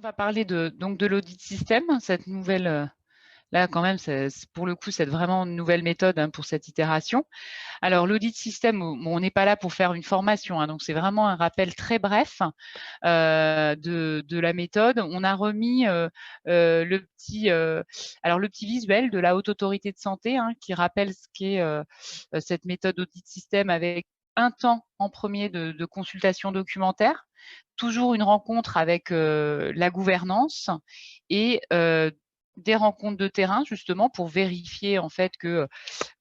va parler donc de l'audit système, cette nouvelle, là quand même, pour le coup, c'est vraiment une nouvelle méthode pour cette itération. Alors l'audit système, on n'est pas là pour faire une formation, donc c'est vraiment un rappel très bref de la méthode. On a remis le petit visuel de la Haute Autorité de Santé qui rappelle ce qu'est cette méthode audit système avec un temps en premier de consultation documentaire, toujours une rencontre avec la gouvernance et des rencontres de terrain justement pour vérifier en fait que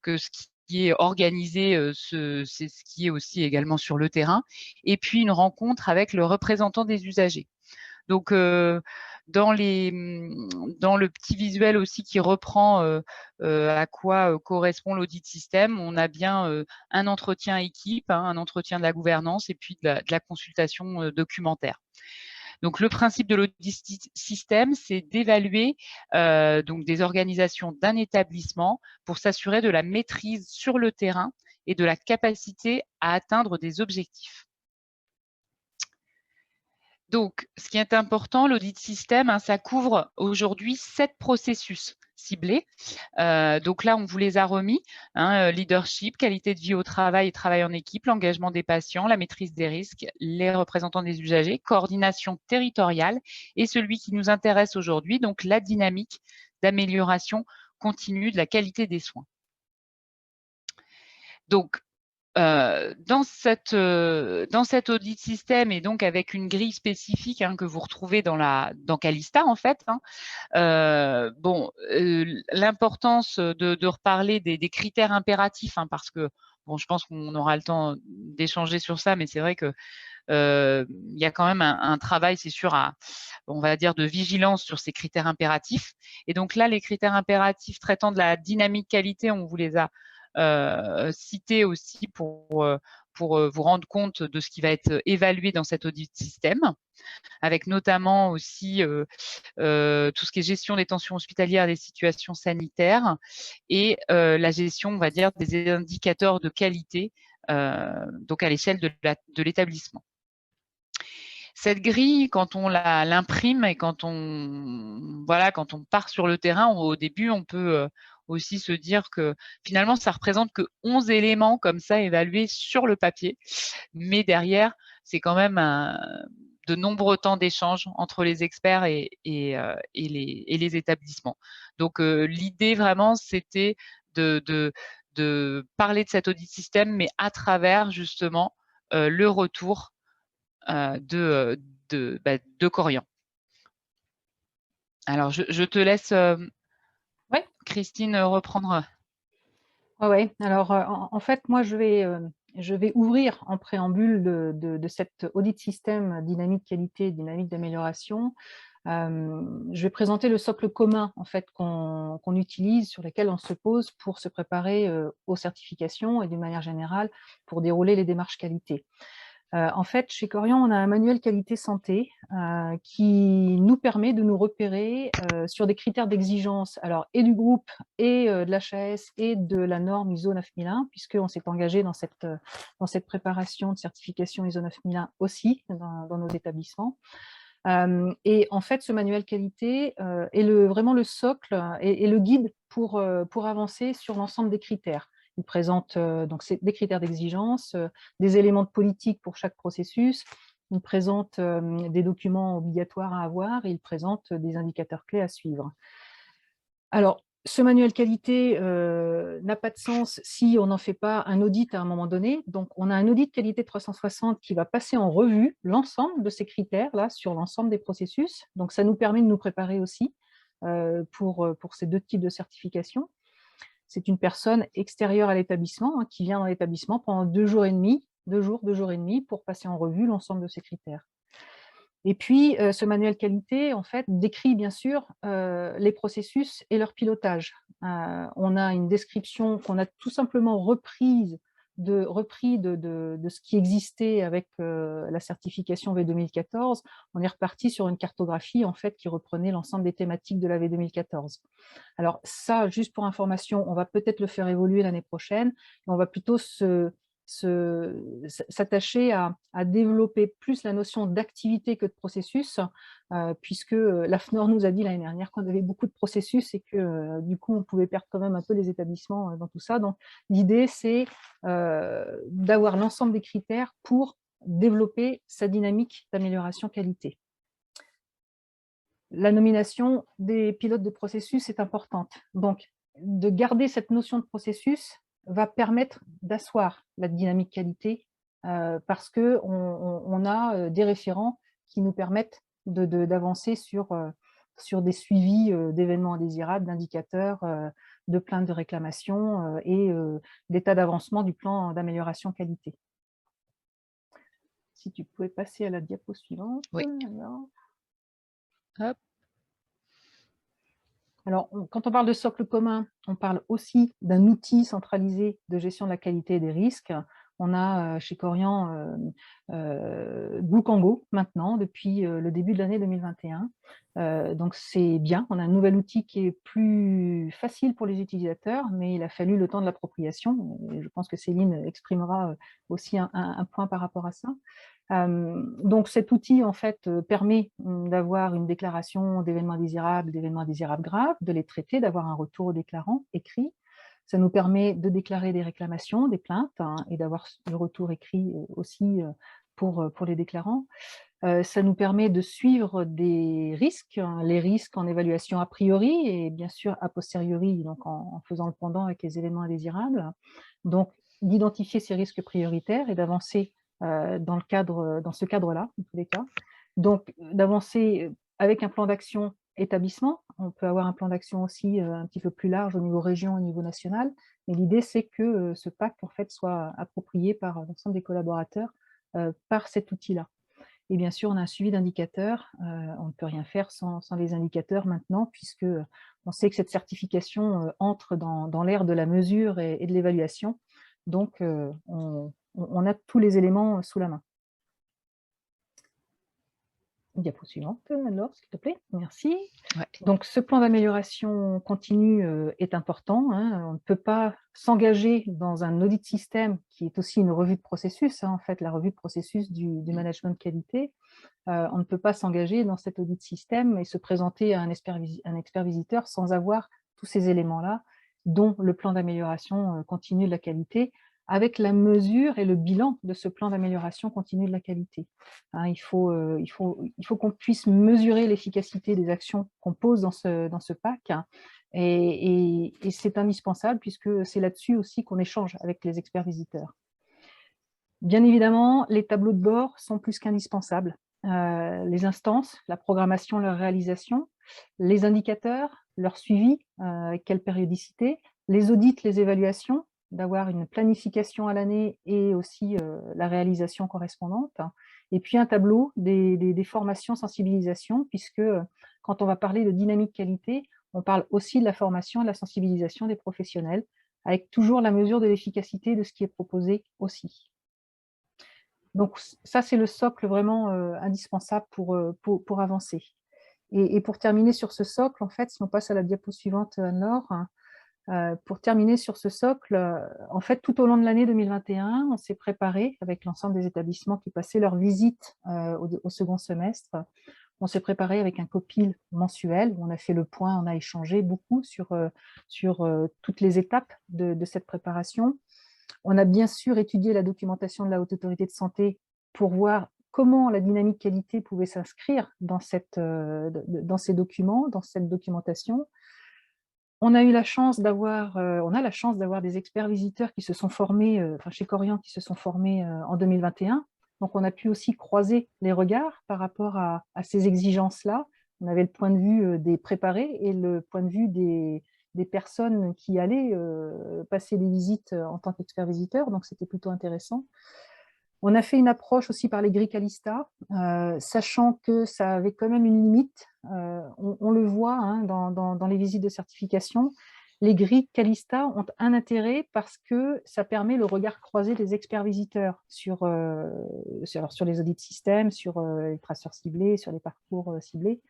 ce qui est organisé, c'est ce qui est aussi également sur le terrain, et puis une rencontre avec le représentant des usagers. Donc, dans le petit visuel aussi qui reprend à quoi correspond l'audit système, on a bien un entretien équipe, un entretien de la gouvernance et puis de la consultation documentaire. Donc, le principe de l'audit système, c'est d'évaluer donc des organisations d'un établissement pour s'assurer de la maîtrise sur le terrain et de la capacité à atteindre des objectifs. Donc, ce qui est important, l'audit système, ça couvre aujourd'hui 7 processus ciblés. Donc là, on vous les a remis, leadership, qualité de vie au travail et travail en équipe, l'engagement des patients, la maîtrise des risques, les représentants des usagers, coordination territoriale et celui qui nous intéresse aujourd'hui, donc la dynamique d'amélioration continue de la qualité des soins. Donc, dans cet audit système et donc avec une grille spécifique que vous retrouvez dans Calista en fait, l'importance de reparler des critères impératifs parce que bon, je pense qu'on aura le temps d'échanger sur ça, mais c'est vrai que il y a quand même un travail, c'est sûr, on va dire de vigilance sur ces critères impératifs. Et donc là, les critères impératifs traitant de la dynamique qualité, on vous les a cités aussi pour vous rendre compte de ce qui va être évalué dans cet audit système, avec notamment aussi tout ce qui est gestion des tensions hospitalières et des situations sanitaires et la gestion, on va dire, des indicateurs de qualité donc à l'échelle de l'établissement. Cette grille, quand on l'imprime et quand on part sur le terrain, au début, on peut aussi se dire que finalement, ça représente que 11 éléments comme ça évalués sur le papier. Mais derrière, c'est quand même de nombreux temps d'échange entre les experts et les établissements. Donc, l'idée vraiment, c'était de parler de cet audit système, mais à travers justement le retour de Corian. Alors, je te laisse, Ouais. Christine, reprendre. Ouais. Alors, en fait, moi, je vais ouvrir en préambule de cet audit système dynamique qualité, dynamique d'amélioration. Je vais présenter le socle commun, en fait, qu'on utilise, sur lesquels on se pose pour se préparer aux certifications et d'une manière générale pour dérouler les démarches qualité. En fait, chez Corian, on a un manuel qualité santé qui nous permet de nous repérer sur des critères d'exigence, alors et du groupe et de l'HAS et de la norme ISO 9001, puisqu'on s'est engagé dans cette préparation de certification ISO 9001 aussi dans nos établissements. Et en fait, ce manuel qualité est vraiment le socle et le guide pour avancer sur l'ensemble des critères. Il présente donc des critères d'exigence, des éléments de politique pour chaque processus. Il présente des documents obligatoires à avoir et il présente des indicateurs clés à suivre. Alors, ce manuel qualité n'a pas de sens si on n'en fait pas un audit à un moment donné. Donc, on a un audit qualité 360 qui va passer en revue l'ensemble de ces critères-là sur l'ensemble des processus. Donc, ça nous permet de nous préparer aussi pour ces 2 types de certifications. C'est une personne extérieure à l'établissement qui vient dans l'établissement pendant 2 jours et demi, 2 jours, 2 jours et demi pour passer en revue l'ensemble de ces critères. Et puis, ce manuel qualité, en fait, décrit bien sûr les processus et leur pilotage. On a une description qu'on a tout simplement repris de ce qui existait avec la certification V2014. On est reparti sur une cartographie, en fait, qui reprenait l'ensemble des thématiques de la V2014. Alors ça, juste pour information, on va peut-être le faire évoluer l'année prochaine, et on va plutôt s'attacher à développer plus la notion d'activité que de processus, puisque l'AFNOR nous a dit l'année dernière qu'on avait beaucoup de processus et que du coup on pouvait perdre quand même un peu les établissements dans tout ça. Donc l'idée c'est d'avoir l'ensemble des critères pour développer sa dynamique d'amélioration qualité. La nomination des pilotes de processus est importante. Donc, de garder cette notion de processus va permettre d'asseoir la dynamique qualité parce qu'on a des référents qui nous permettent d'avancer sur des suivis d'événements indésirables, d'indicateurs, de plaintes de réclamation et d'état d'avancement du plan d'amélioration qualité. Si tu pouvais passer à la diapo suivante. Oui. Alors. Hop. Alors, quand on parle de socle commun, on parle aussi d'un outil centralisé de gestion de la qualité et des risques. On a chez Corian Bluekango maintenant, depuis le début de l'année 2021. Donc c'est bien, on a un nouvel outil qui est plus facile pour les utilisateurs, mais il a fallu le temps de l'appropriation. Je pense que Céline exprimera aussi un point par rapport à ça. Donc cet outil en fait permet d'avoir une déclaration d'événements indésirables graves, de les traiter, d'avoir un retour au déclarant écrit. Ça nous permet de déclarer des réclamations, des plaintes et d'avoir le retour écrit aussi pour les déclarants. Ça nous permet de suivre des risques, les risques en évaluation a priori et bien sûr a posteriori, donc en faisant le pendant avec les événements indésirables. Donc d'identifier ces risques prioritaires et d'avancer dans ce cadre-là, en tous les cas. Donc, d'avancer avec un plan d'action établissement. On peut avoir un plan d'action aussi un petit peu plus large au niveau région, au niveau national. Mais l'idée, c'est que ce pacte, en fait, soit approprié par l'ensemble des collaborateurs par cet outil-là. Et bien sûr, on a un suivi d'indicateurs. On ne peut rien faire sans les indicateurs maintenant, puisque on sait que cette certification entre dans l'ère de la mesure et de l'évaluation. Donc, on a tous les éléments sous la main. Diapo suivante, alors, s'il te plaît. Merci. Ouais. Donc, ce plan d'amélioration continue est important. On ne peut pas s'engager dans un audit système qui est aussi une revue de processus. En fait, la revue de processus du management de qualité. On ne peut pas s'engager dans cet audit système et se présenter à un expert visiteur sans avoir tous ces éléments-là, dont le plan d'amélioration continue de la qualité, avec la mesure et le bilan de ce plan d'amélioration continue de la qualité. Il faut qu'on puisse mesurer l'efficacité des actions qu'on pose dans ce PAC, et c'est indispensable puisque c'est là-dessus aussi qu'on échange avec les experts visiteurs. Bien évidemment, les tableaux de bord sont plus qu'indispensables. Les instances, la programmation, leur réalisation, les indicateurs, leur suivi, quelle périodicité, les audits, les évaluations, d'avoir une planification à l'année et aussi la réalisation correspondante. Et puis un tableau des formations sensibilisation, puisque quand on va parler de dynamique qualité, on parle aussi de la formation et de la sensibilisation des professionnels, avec toujours la mesure de l'efficacité de ce qui est proposé aussi. Donc ça, c'est le socle vraiment indispensable pour avancer. Et pour terminer sur ce socle, en fait, si on passe à la diapo suivante, Anne-Laure, pour terminer sur ce socle, en fait, tout au long de l'année 2021, on s'est préparé avec l'ensemble des établissements qui passaient leur visite au second semestre. On s'est préparé avec un copil mensuel où on a fait le point, on a échangé beaucoup sur toutes les étapes de cette préparation. On a bien sûr étudié la documentation de la Haute Autorité de Santé pour voir comment la dynamique qualité pouvait s'inscrire dans ces documents, dans cette documentation. On a la chance d'avoir des experts visiteurs qui se sont formés, chez Corian, qui se sont formés en 2021. Donc, on a pu aussi croiser les regards par rapport à ces exigences-là. On avait le point de vue des préparés et le point de vue des personnes qui allaient passer des visites en tant qu'experts visiteurs. Donc, c'était plutôt intéressant. On a fait une approche aussi par les grilles Calista, sachant que ça avait quand même une limite. On le voit dans les visites de certification. Les grilles Calista ont un intérêt parce que ça permet le regard croisé des experts visiteurs sur les audits système, sur les traceurs ciblés, sur les parcours ciblés.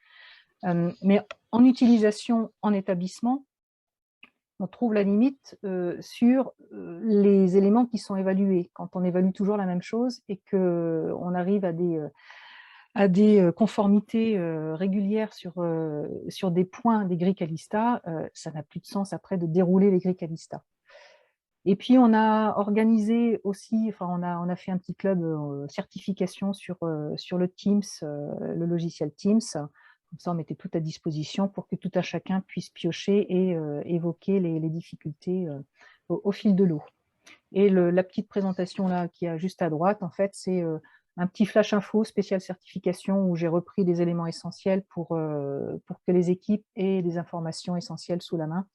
Mais en utilisation en établissement, on trouve la limite sur les éléments qui sont évalués. Quand on évalue toujours la même chose et qu'on arrive à des conformités régulières sur des points des grilles Calista, ça n'a plus de sens après de dérouler les grilles Calista. Et puis on a organisé aussi, enfin on a fait un petit club certification sur le Teams, le logiciel Teams. Comme ça, on mettait tout à disposition pour que tout un chacun puisse piocher et évoquer les difficultés au fil de l'eau. Et la petite présentation là qui est juste à droite, en fait, c'est un petit flash info spécial certification où j'ai repris des éléments essentiels pour que les équipes aient des informations essentielles sous la main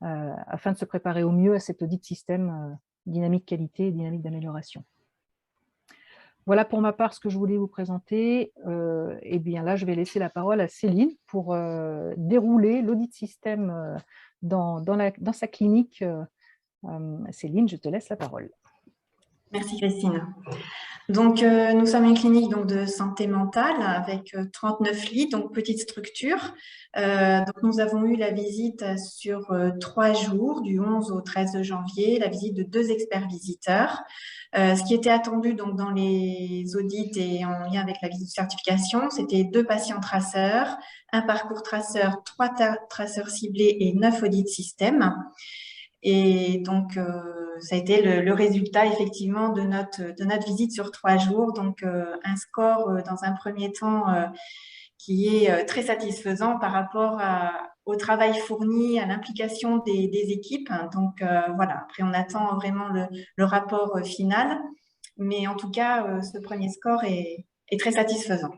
afin de se préparer au mieux à cet audit système dynamique qualité et dynamique d'amélioration. Voilà pour ma part ce que je voulais vous présenter. Et bien là, je vais laisser la parole à Céline pour dérouler l'audit système dans sa clinique. Céline, je te laisse la parole. Merci Christine. Donc, nous sommes une clinique donc, de santé mentale avec 39 lits, donc petite structure. Donc, nous avons eu la visite sur 3 jours, du 11 au 13 janvier, la visite de 2 experts visiteurs. Ce qui était attendu donc, dans les audits et en lien avec la visite de certification, c'était 2 patients traceurs, un parcours traceur, 3 traceurs ciblés et 9 audits système. Et donc, ça a été le résultat effectivement de notre visite sur 3 jours. Donc, un score dans un premier temps qui est très satisfaisant par rapport au travail fourni, à l'implication des équipes. Donc, voilà, après on attend vraiment le rapport final. Mais en tout cas, ce premier score est très satisfaisant.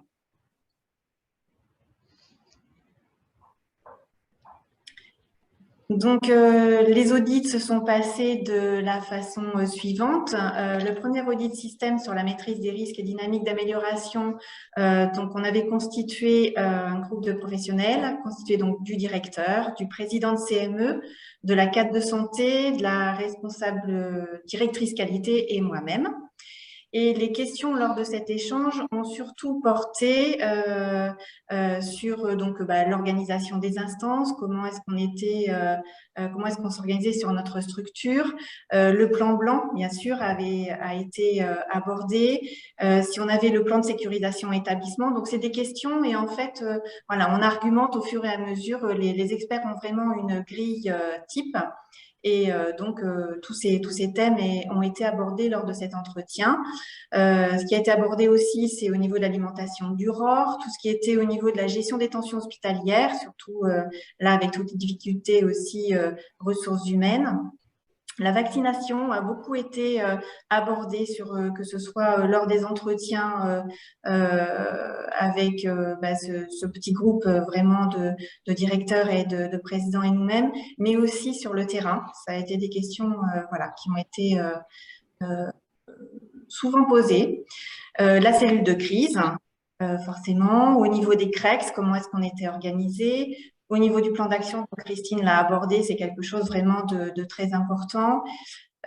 Donc, les audits se sont passés de la façon suivante. Le premier audit système sur la maîtrise des risques et dynamique d'amélioration, donc on avait constitué un groupe de professionnels, constitué donc du directeur, du président de CME, de la cadre de santé, de la responsable directrice qualité et moi-même. Et les questions lors de cet échange ont surtout porté sur donc l'organisation des instances, comment est-ce qu'on s'organisait sur notre structure. Le plan blanc, bien sûr, a été abordé. Si on avait le plan de sécurisation établissement, donc c'est des questions et en fait, voilà, on argumente au fur et à mesure. Les experts ont vraiment une grille type. Et donc, tous ces thèmes ont été abordés lors de cet entretien. Ce qui a été abordé aussi, c'est au niveau de l'alimentation du ROR, tout ce qui était au niveau de la gestion des tensions hospitalières, surtout là avec toutes les difficultés aussi ressources humaines. La vaccination a beaucoup été abordée que ce soit lors des entretiens avec ce petit groupe vraiment de directeurs et de présidents et nous-mêmes, mais aussi sur le terrain. Ça a été des questions qui ont été souvent posées. La cellule de crise, forcément. Au niveau des CREX, comment est-ce qu'on était organisé? Au niveau du plan d'action, Christine l'a abordé, c'est quelque chose vraiment de très important.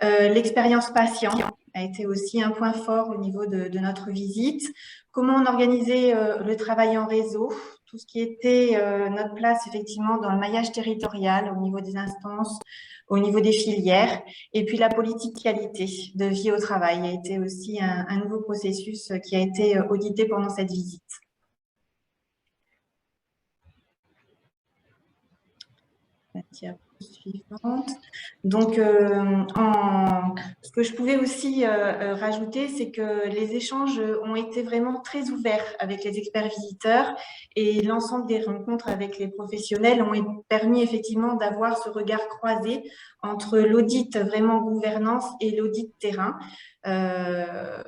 L'expérience patient a été aussi un point fort au niveau de notre visite. Comment on organisait le travail en réseau, tout ce qui était notre place effectivement dans le maillage territorial au niveau des instances, au niveau des filières. Et puis la politique qualité de vie au travail a été aussi un nouveau processus qui a été audité pendant cette visite. La diapo suivante. Donc, ce que je pouvais aussi rajouter, c'est que les échanges ont été vraiment très ouverts avec les experts visiteurs et l'ensemble des rencontres avec les professionnels ont permis effectivement d'avoir ce regard croisé entre l'audit vraiment gouvernance et l'audit terrain.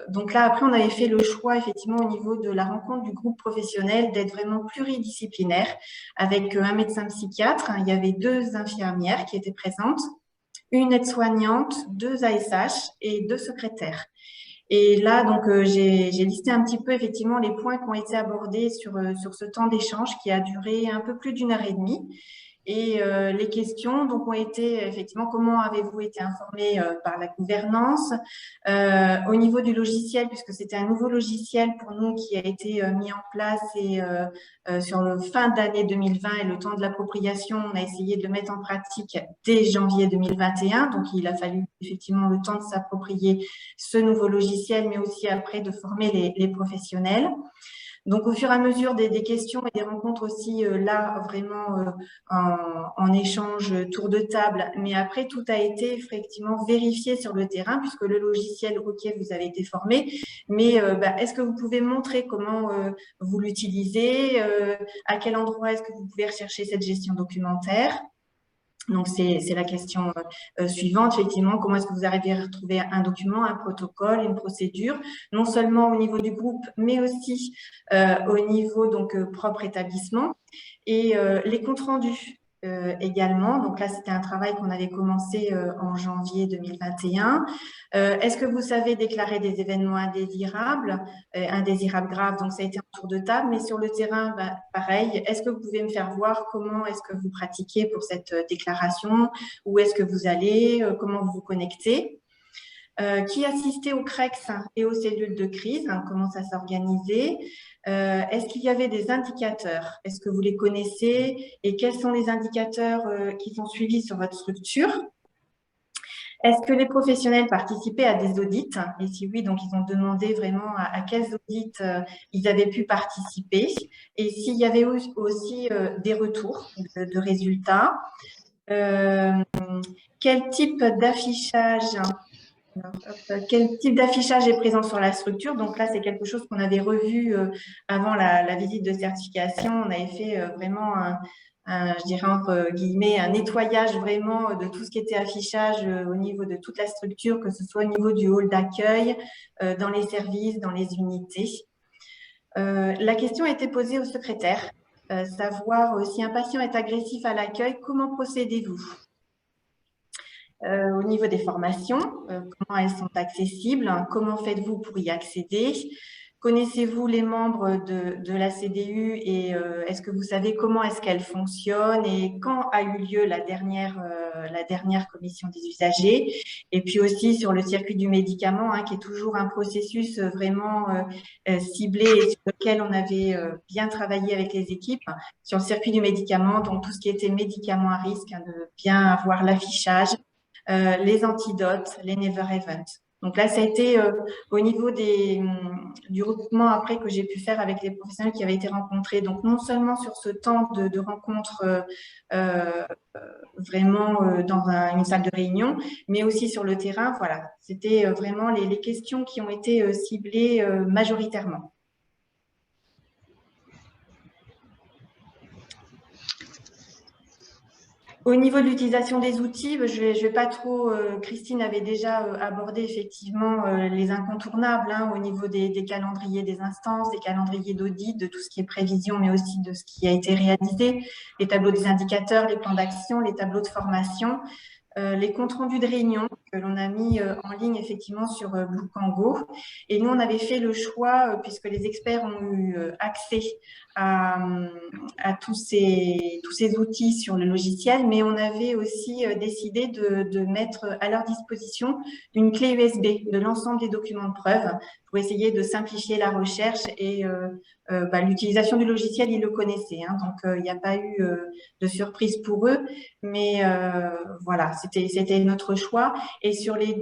Donc là, après, on avait fait le choix effectivement au niveau de la rencontre du groupe professionnel d'être vraiment pluridisciplinaire avec un médecin psychiatre. Il y avait 2 infirmières qui étaient présentes, une aide-soignante, 2 ASH et 2 secrétaires. Et là, donc, j'ai listé un petit peu effectivement les points qui ont été abordés sur ce temps d'échange qui a duré un peu plus d'1 heure et demie. Et les questions donc, ont été effectivement comment avez-vous été informé par la gouvernance au niveau du logiciel, puisque c'était un nouveau logiciel pour nous qui a été mis en place et sur le fin d'année 2020 et le temps de l'appropriation, on a essayé de le mettre en pratique dès janvier 2021. Donc, il a fallu effectivement le temps de s'approprier ce nouveau logiciel, mais aussi après de former les professionnels. Donc, au fur et à mesure des questions et des rencontres aussi, là, vraiment en échange tour de table. Mais après, tout a été effectivement vérifié sur le terrain, puisque le logiciel, OK, vous avez été formé, mais est-ce que vous pouvez montrer comment vous l'utilisez, à quel endroit est-ce que vous pouvez rechercher cette gestion documentaire? Donc, c'est la question suivante, effectivement, comment est-ce que vous arrivez à retrouver un document, un protocole, une procédure, non seulement au niveau du groupe, mais aussi au niveau donc propre établissement, et les comptes rendus également. Donc là, c'était un travail qu'on avait commencé en janvier 2021. Est-ce que vous savez déclarer des événements indésirables, indésirables graves? Donc, ça a été un tour de table, mais sur le terrain, pareil. Est-ce que vous pouvez me faire voir comment est-ce que vous pratiquez pour cette déclaration? Où est-ce que vous allez? Comment vous vous connectez? Qui assistait au CREX et aux cellules de crise? Comment ça s'organisait? Est-ce qu'il y avait des indicateurs? Est-ce que vous les connaissez? Et quels sont les indicateurs qui sont suivis sur votre structure? Est-ce que les professionnels participaient à des audits? Et si oui, donc ils ont demandé vraiment à quels audits ils avaient pu participer. Et s'il y avait aussi des retours de résultats. Quel type d'affichage est présent sur la structure? Donc là, c'est quelque chose qu'on avait revu avant la visite de certification. On avait fait vraiment je dirais entre guillemets, un nettoyage vraiment de tout ce qui était affichage au niveau de toute la structure, que ce soit au niveau du hall d'accueil, dans les services, dans les unités. La question a été posée au secrétaire, savoir si un patient est agressif à l'accueil, comment procédez-vous? Au niveau des formations, comment elles sont accessibles? Comment faites-vous pour y accéder? Connaissez-vous les membres de la CDU et est-ce que vous savez comment est-ce qu'elle fonctionne et quand a eu lieu la dernière commission des usagers? Et puis aussi sur le circuit du médicament, qui est toujours un processus vraiment ciblé et sur lequel on avait bien travaillé avec les équipes. Sur le circuit du médicament, donc tout ce qui était médicaments à risque, de bien avoir l'affichage, les antidotes, les never event. Donc là, ça a été au niveau du regroupement après que j'ai pu faire avec les professionnels qui avaient été rencontrés. Donc non seulement sur ce temps de rencontre vraiment dans une salle de réunion, mais aussi sur le terrain. Voilà, c'était vraiment les questions qui ont été ciblées majoritairement. Au niveau de l'utilisation des outils, je vais pas trop. Christine avait déjà abordé effectivement les incontournables au niveau des calendriers des instances, des calendriers d'audit, de tout ce qui est prévision, mais aussi de ce qui a été réalisé, les tableaux des indicateurs, les plans d'action, les tableaux de formation, les comptes rendus de réunion que l'on a mis en ligne effectivement sur Bluekango. Et nous, on avait fait le choix, puisque les experts ont eu accès à tous ces outils sur le logiciel, mais on avait aussi décidé de mettre à leur disposition une clé USB de l'ensemble des documents de preuve pour essayer de simplifier la recherche et l'utilisation du logiciel, ils le connaissaient, donc il n'y a pas eu de surprise pour eux, mais voilà, c'était notre choix. Et sur les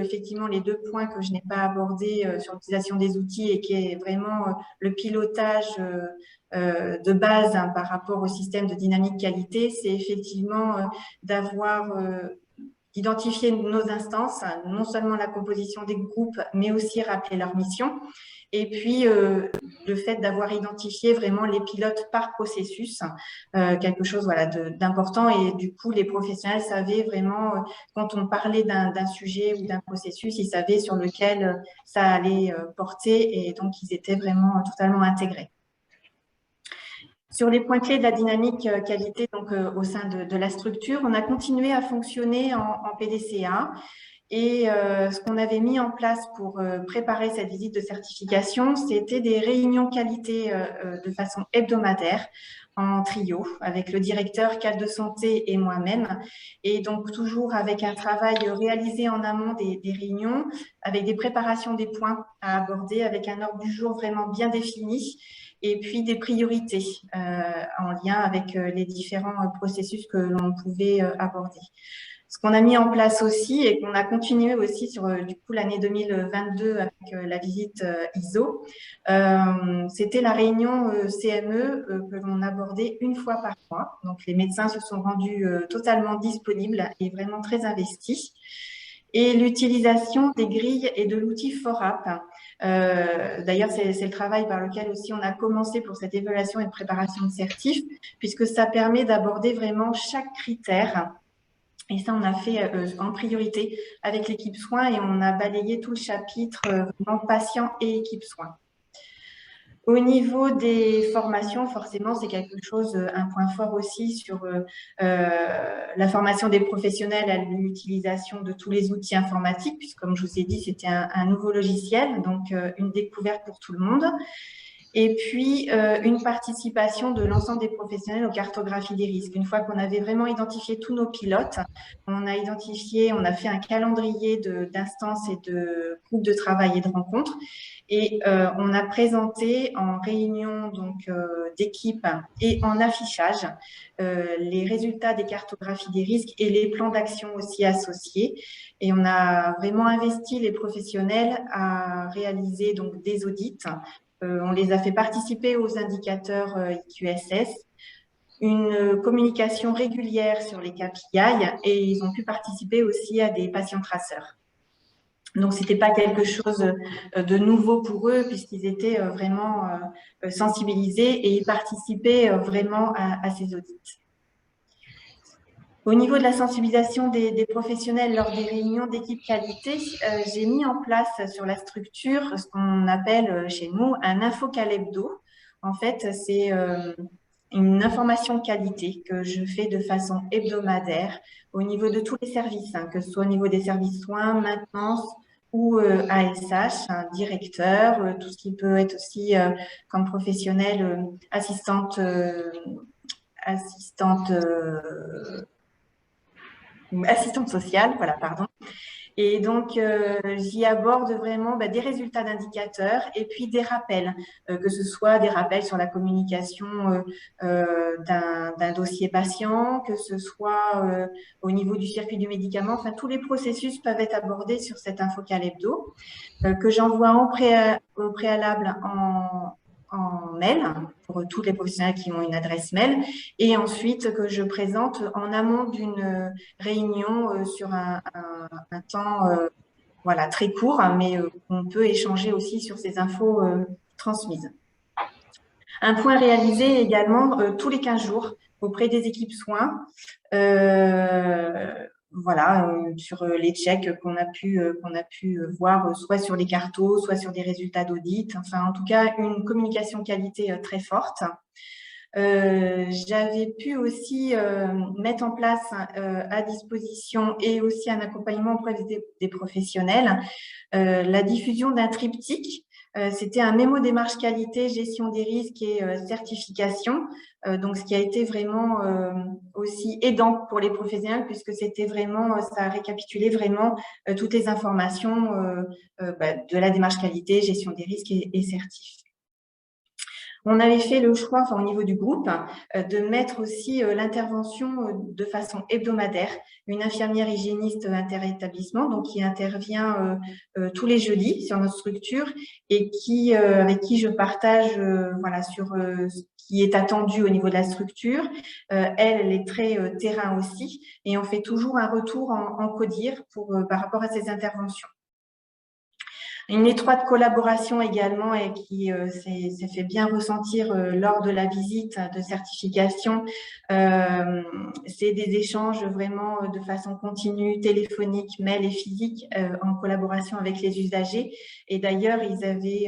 effectivement, les deux points que je n'ai pas abordés sur l'utilisation des outils et qui est vraiment le pilotage de base par rapport au système de dynamique qualité, c'est effectivement d'identifier nos instances, non seulement la composition des groupes, mais aussi rappeler leur mission. Et puis, le fait d'avoir identifié vraiment les pilotes par processus, quelque chose d'important. Et du coup, les professionnels savaient vraiment, quand on parlait d'un sujet ou d'un processus, ils savaient sur lequel ça allait porter. Et donc, ils étaient vraiment totalement intégrés. Sur les points clés de la dynamique qualité donc, au sein de la structure, on a continué à fonctionner en PDCA. Et ce qu'on avait mis en place pour préparer cette visite de certification, c'était des réunions qualité de façon hebdomadaire en trio avec le directeur cadre de santé et moi-même. Et donc toujours avec un travail réalisé en amont des réunions, avec des préparations des points à aborder, avec un ordre du jour vraiment bien défini et puis des priorités en lien avec les différents processus que l'on pouvait aborder. Ce qu'on a mis en place aussi et qu'on a continué aussi sur du coup l'année 2022 avec la visite ISO, c'était la réunion CME que l'on abordait une fois par mois. Donc les médecins se sont rendus totalement disponibles et vraiment très investis. Et l'utilisation des grilles et de l'outil FORAP. D'ailleurs, c'est le travail par lequel aussi on a commencé pour cette évaluation et de préparation de certif, puisque ça permet d'aborder vraiment chaque critère. Et ça, on a fait en priorité avec l'équipe soins et on a balayé tout le chapitre vraiment patient et équipe soins. Au niveau des formations, forcément, c'est quelque chose, un point fort aussi sur la formation des professionnels à l'utilisation de tous les outils informatiques, puisque comme je vous ai dit, c'était un nouveau logiciel, donc une découverte pour tout le monde. Et puis, une participation de l'ensemble des professionnels aux cartographies des risques. Une fois qu'on avait vraiment identifié tous nos pilotes, on a fait un calendrier d'instances et de groupes de travail et de rencontres. Et on a présenté en réunion d'équipe et en affichage les résultats des cartographies des risques et les plans d'action aussi associés. Et on a vraiment investi les professionnels à réaliser donc des audits. On les a fait participer aux indicateurs IQSS, une communication régulière sur les KPI et ils ont pu participer aussi à des patients traceurs. Donc, ce n'était pas quelque chose de nouveau pour eux puisqu'ils étaient vraiment sensibilisés et ils participaient vraiment à ces audits. Au niveau de la sensibilisation des professionnels lors des réunions d'équipe qualité, j'ai mis en place sur la structure ce qu'on appelle chez nous un infocaleb hebdo. En fait, c'est une information qualité que je fais de façon hebdomadaire au niveau de tous les services, que ce soit au niveau des services soins, maintenance ou ASH, directeur, tout ce qui peut être aussi comme professionnel, assistante sociale, voilà, pardon. Et donc, j'y aborde vraiment des résultats d'indicateurs et puis des rappels, que ce soit des rappels sur la communication d'un dossier patient, que ce soit au niveau du circuit du médicament. Enfin, tous les processus peuvent être abordés sur cet infocaleb hebdo que j'envoie au préalable en mail pour tous les professionnels qui ont une adresse mail et ensuite que je présente en amont d'une réunion sur un temps voilà, très court, mais on peut échanger aussi sur ces infos transmises. Un point réalisé également tous les 15 jours auprès des équipes soins. Voilà, sur les checks qu'on a pu voir, soit sur les cartos, soit sur des résultats d'audit. Enfin, en tout cas, une communication qualité très forte. J'avais pu aussi mettre en place à disposition et aussi un accompagnement auprès des professionnels la diffusion d'un triptyque. C'était un mémo démarche qualité, gestion des risques et certification. Donc, ce qui a été vraiment aussi aidant pour les professionnels puisque c'était vraiment, ça récapitulait vraiment toutes les informations de la démarche qualité, gestion des risques et certif. On avait fait le choix, au niveau du groupe, de mettre aussi l'intervention de façon hebdomadaire. Une infirmière hygiéniste interétablissement, donc qui intervient tous les jeudis sur notre structure et avec qui je partage voilà, sur ce qui est attendu au niveau de la structure. Elle est très terrain aussi et on fait toujours un retour en CODIR par rapport à ces interventions. Une étroite collaboration également et qui s'est fait bien ressentir lors de la visite de certification. C'est des échanges vraiment de façon continue, téléphonique, mail et physique, en collaboration avec les usagers. Et d'ailleurs, ils avaient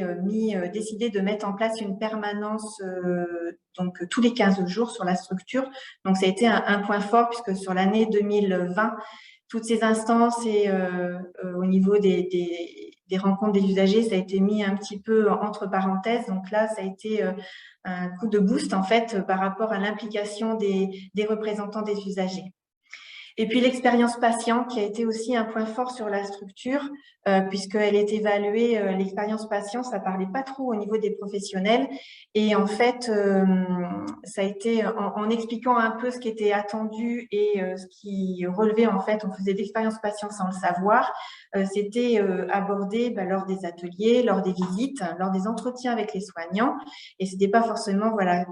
décidé de mettre en place une permanence donc tous les 15 jours sur la structure. Donc, ça a été un point fort puisque sur l'année 2020, toutes ces instances et au niveau des rencontres des usagers, ça a été mis un petit peu entre parenthèses. Donc là, ça a été un coup de boost en fait par rapport à l'implication des représentants des usagers. Et puis l'expérience patient qui a été aussi un point fort sur la structure puisqu'elle est évaluée, l'expérience patient, ça parlait pas trop au niveau des professionnels et en fait ça a été en expliquant un peu ce qui était attendu et ce qui relevait en fait, on faisait d'expérience patient sans le savoir, c'était abordé lors des ateliers, lors des visites, lors des entretiens avec les soignants et c'était pas forcément voilà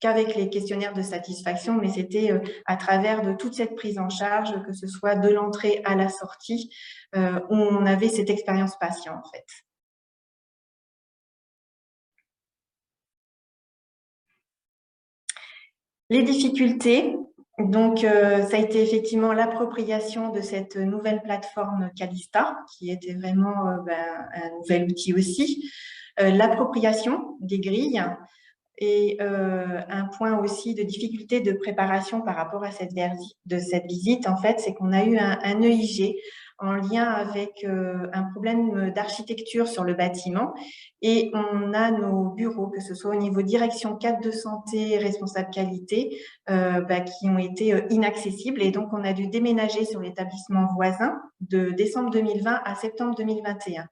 qu'avec les questionnaires de satisfaction, mais c'était à travers de toute cette prise en charge, que ce soit de l'entrée à la sortie, où on avait cette expérience patient en fait. Les difficultés, donc ça a été effectivement l'appropriation de cette nouvelle plateforme Calista, qui était vraiment un nouvel outil aussi, l'appropriation des grilles, et un point aussi de difficulté de préparation par rapport à cette visite, en fait, c'est qu'on a eu un EIG en lien avec un problème d'architecture sur le bâtiment et on a nos bureaux, que ce soit au niveau direction cadre de santé, responsable qualité, qui ont été inaccessibles et donc on a dû déménager sur l'établissement voisin de décembre 2020 à septembre 2021.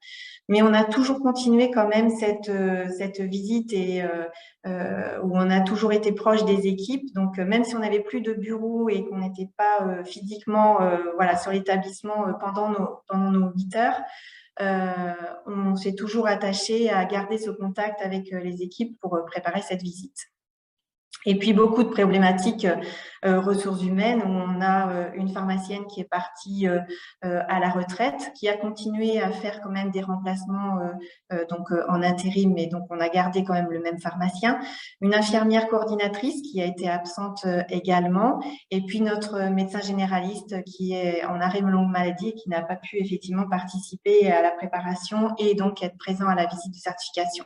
Mais on a toujours continué quand même cette visite et où on a toujours été proche des équipes. Donc, même si on n'avait plus de bureau et qu'on n'était pas physiquement voilà, sur l'établissement pendant nos 8 heures, on s'est toujours attaché à garder ce contact avec les équipes pour préparer cette visite. Et puis, beaucoup de problématiques ressources humaines, où on a une pharmacienne qui est partie à la retraite, qui a continué à faire quand même des remplacements en intérim, mais donc on a gardé quand même le même pharmacien. Une infirmière coordinatrice qui a été absente également. Et puis, notre médecin généraliste qui est en arrêt longue maladie et qui n'a pas pu effectivement participer à la préparation et donc être présent à la visite de certification.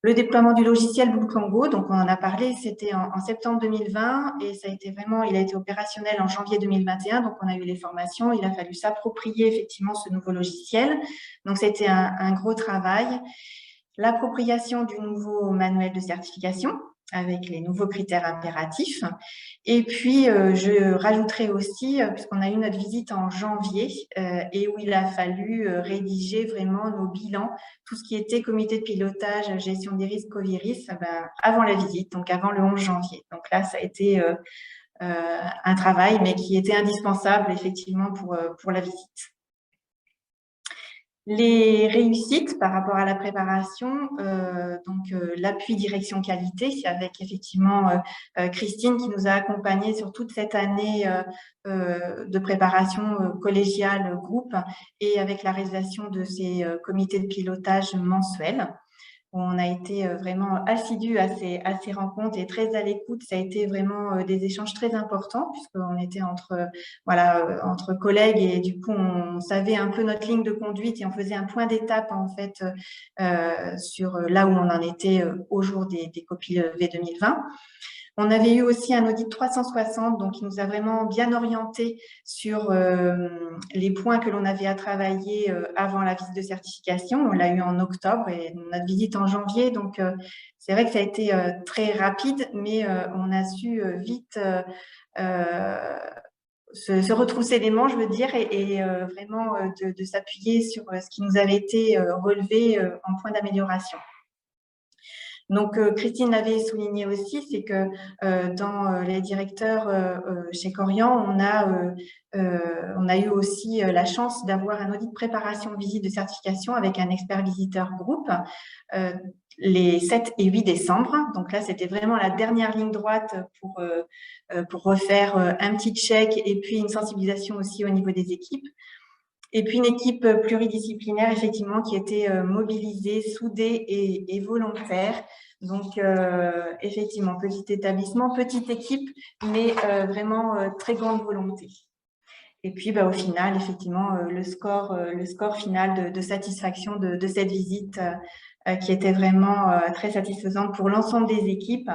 Le déploiement du logiciel Bootlango, donc on en a parlé, c'était en septembre 2020 et ça a été vraiment, il a été opérationnel en janvier 2021, donc on a eu les formations, il a fallu s'approprier effectivement ce nouveau logiciel. Donc c'était un gros travail. L'appropriation du nouveau manuel de certification avec les nouveaux critères impératifs. Et puis, je rajouterai aussi, puisqu'on a eu notre visite en janvier et où il a fallu rédiger vraiment nos bilans, tout ce qui était comité de pilotage, gestion des risques Coviris, avant la visite, donc avant le 11 janvier. Donc là, ça a été un travail, mais qui était indispensable effectivement pour la visite. Les réussites par rapport à la préparation, l'appui direction qualité, c'est avec effectivement Christine qui nous a accompagnés sur toute cette année de préparation collégiale groupe et avec la réalisation de ces comités de pilotage mensuels. On a été vraiment assidus à ces rencontres et très à l'écoute. Ça a été vraiment des échanges très importants puisqu'on était entre collègues et du coup, on savait un peu notre ligne de conduite et on faisait un point d'étape en fait sur là où on en était au jour des copies V 2020. On avait eu aussi un audit 360, donc qui nous a vraiment bien orienté sur les points que l'on avait à travailler avant la visite de certification. On l'a eu en octobre et notre visite en janvier. Donc, c'est vrai que ça a été très rapide, mais on a su vite se retrousser les manches, je veux dire, et vraiment de s'appuyer sur ce qui nous avait été relevé en point d'amélioration. Donc, Christine l'avait souligné aussi, c'est que dans les directeurs chez Corian, on a eu aussi la chance d'avoir un audit de préparation visite de certification avec un expert visiteur groupe les 7 et 8 décembre. Donc là, c'était vraiment la dernière ligne droite pour refaire un petit check et puis une sensibilisation aussi au niveau des équipes. Et puis une équipe pluridisciplinaire, effectivement, qui était mobilisée, soudée et volontaire. Donc, effectivement, petit établissement, petite équipe, mais vraiment très grande volonté. Et puis, au final, effectivement, le score final de satisfaction de cette visite qui était vraiment très satisfaisante pour l'ensemble des équipes,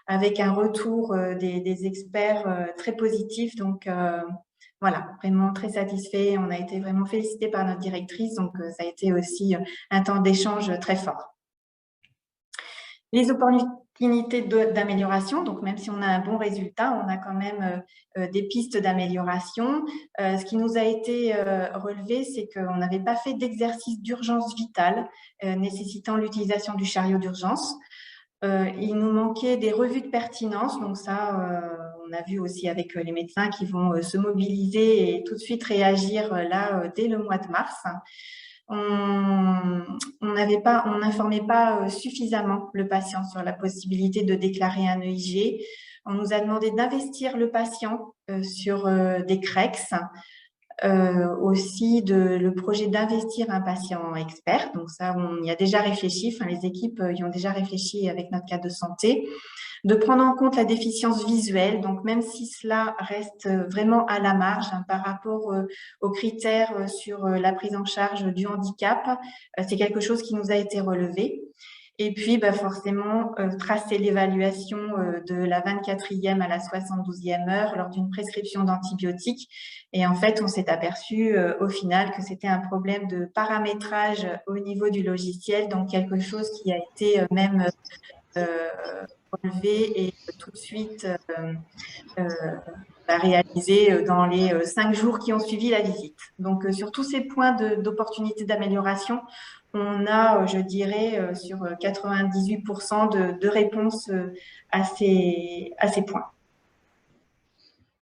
avec un retour des experts très positif. Donc, voilà, vraiment très satisfait. On a été vraiment félicité par notre directrice, donc ça a été aussi un temps d'échange très fort. Les opportunités d'amélioration, donc même si on a un bon résultat, on a quand même des pistes d'amélioration. Ce qui nous a été relevé, c'est qu'on n'avait pas fait d'exercice d'urgence vitale nécessitant l'utilisation du chariot d'urgence. Il nous manquait des revues de pertinence, donc ça, on a vu aussi avec les médecins qui vont se mobiliser et tout de suite réagir là dès le mois de mars. On n'informait pas suffisamment le patient sur la possibilité de déclarer un EIG. On nous a demandé d'investir le patient sur des CREX, aussi le projet d'investir un patient expert. Donc ça, on y a déjà réfléchi, enfin, les équipes y ont déjà réfléchi avec notre cadre de santé. De prendre en compte la déficience visuelle, donc même si cela reste vraiment à la marge par rapport aux critères sur la prise en charge du handicap, c'est quelque chose qui nous a été relevé. Et puis, forcément, tracer l'évaluation de la 24e à la 72e heure lors d'une prescription d'antibiotiques. Et en fait, on s'est aperçu au final que c'était un problème de paramétrage au niveau du logiciel, donc quelque chose qui a été même relevé et tout de suite réalisé dans les 5 jours qui ont suivi la visite. Donc, sur tous ces points d'opportunité d'amélioration, on a, je dirais, sur 98% de réponses à ces points.